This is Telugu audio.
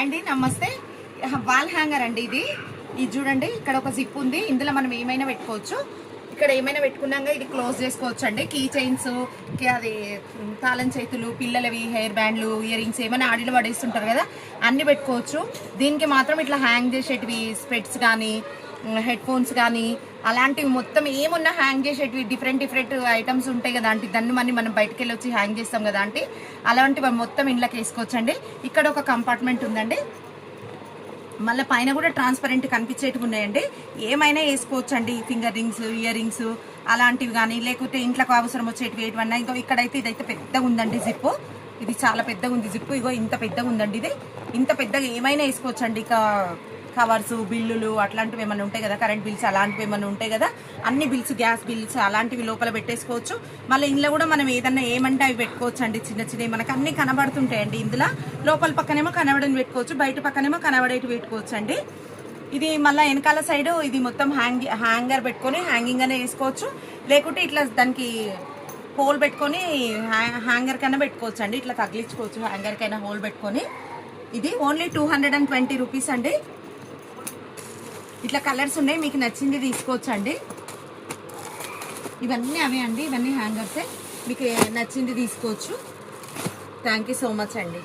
హాయ్ అండి, నమస్తే. వాల్ హ్యాంగర్ అండి ఇది చూడండి. ఇక్కడ ఒక జిప్ ఉంది, ఇందులో మనం ఏమైనా పెట్టుకోవచ్చు. ఇక్కడ ఏమైనా పెట్టుకున్నాక ఇది క్లోజ్ చేసుకోవచ్చు అండి. కీ చైన్స్, అది తాళం చేతులు, పిల్లలవి హెయిర్ బ్యాండ్లు, ఇయర్ రింగ్స్ ఏమైనా ఆడిలో పడేస్తుంటారు కదా, అన్ని పెట్టుకోవచ్చు. దీనికి మాత్రం ఇట్లా హ్యాంగ్ చేసేటివి స్పెట్స్ కానీ, హెడ్ ఫోన్స్ కానీ, అలాంటివి మొత్తం ఏమున్నా హ్యాంగ్ చేసేటివి డిఫరెంట్ ఐటమ్స్ ఉంటాయి కదా అంటే దాన్ని మనం బయటకు వెళ్ళి వచ్చి హ్యాంగ్ చేస్తాం కదా అంటే అలాంటివి మొత్తం ఇంట్లోకి వేసుకోవచ్చు అండి. ఇక్కడ ఒక కంపార్ట్మెంట్ ఉందండి, మళ్ళీ పైన కూడా ట్రాన్స్పరెంట్ కనిపించేటివి ఉన్నాయండి. ఏమైనా వేసుకోవచ్చు అండి, ఫింగర్ రింగ్స్, ఇయర్ రింగ్స్ అలాంటివి కానీ, లేకపోతే ఇంట్లోకి అవసరం వచ్చేటివి ఏటివన్నా. ఇంకా ఇక్కడైతే ఇదైతే పెద్దగా ఉందండి జిప్పు, ఇది చాలా పెద్దగా ఉంది జిప్పు. ఇగో ఇంత పెద్దగా ఉందండి, ఇది ఇంత పెద్దగా ఏమైనా వేసుకోవచ్చు అండి. ఇక కవర్స్, బిల్లులు అట్లాంటివి ఏమైనా ఉంటాయి కదా, కరెంట్ బిల్స్ అలాంటివి ఏమైనా ఉంటాయి కదా, అన్ని బిల్స్, గ్యాస్ బిల్స్ అలాంటివి లోపల పెట్టేసుకోవచ్చు. మళ్ళీ ఇంట్లో కూడా మనం ఏదన్నా ఏమంటే అవి పెట్టుకోవచ్చు అండి. చిన్న చిన్నవి మనకు అన్ని కనబడుతుంటాయండి. ఇందులో లోపల పక్కనేమో కనబడని పెట్టుకోవచ్చు, బయట పక్కనేమో కనబడేటి పెట్టుకోవచ్చు అండి. ఇది మళ్ళీ వెనకాల సైడ్ ఇది మొత్తం హ్యాంగర్ పెట్టుకొని హ్యాంగింగ్ అనే వేసుకోవచ్చు, లేకుంటే ఇట్లా దానికి హోల్ పెట్టుకొని హ్యాంగర్ కైనా పెట్టుకోవచ్చు అండి. ఇట్లా తగిలించుకోవచ్చు హ్యాంగర్ కైనా హోల్ పెట్టుకొని. ఇది ఓన్లీ 220 రూపీస్ అండి. ఇట్లా కలర్స్ ఉన్నాయి, మీకు నచ్చింది తీసుకోవచ్చు అండి. ఇవన్నీ అవే అండి, ఇవన్నీ హ్యాంగర్సే, మీకు నచ్చింది తీసుకోవచ్చు. థ్యాంక్ యూ సో మచ్ అండి.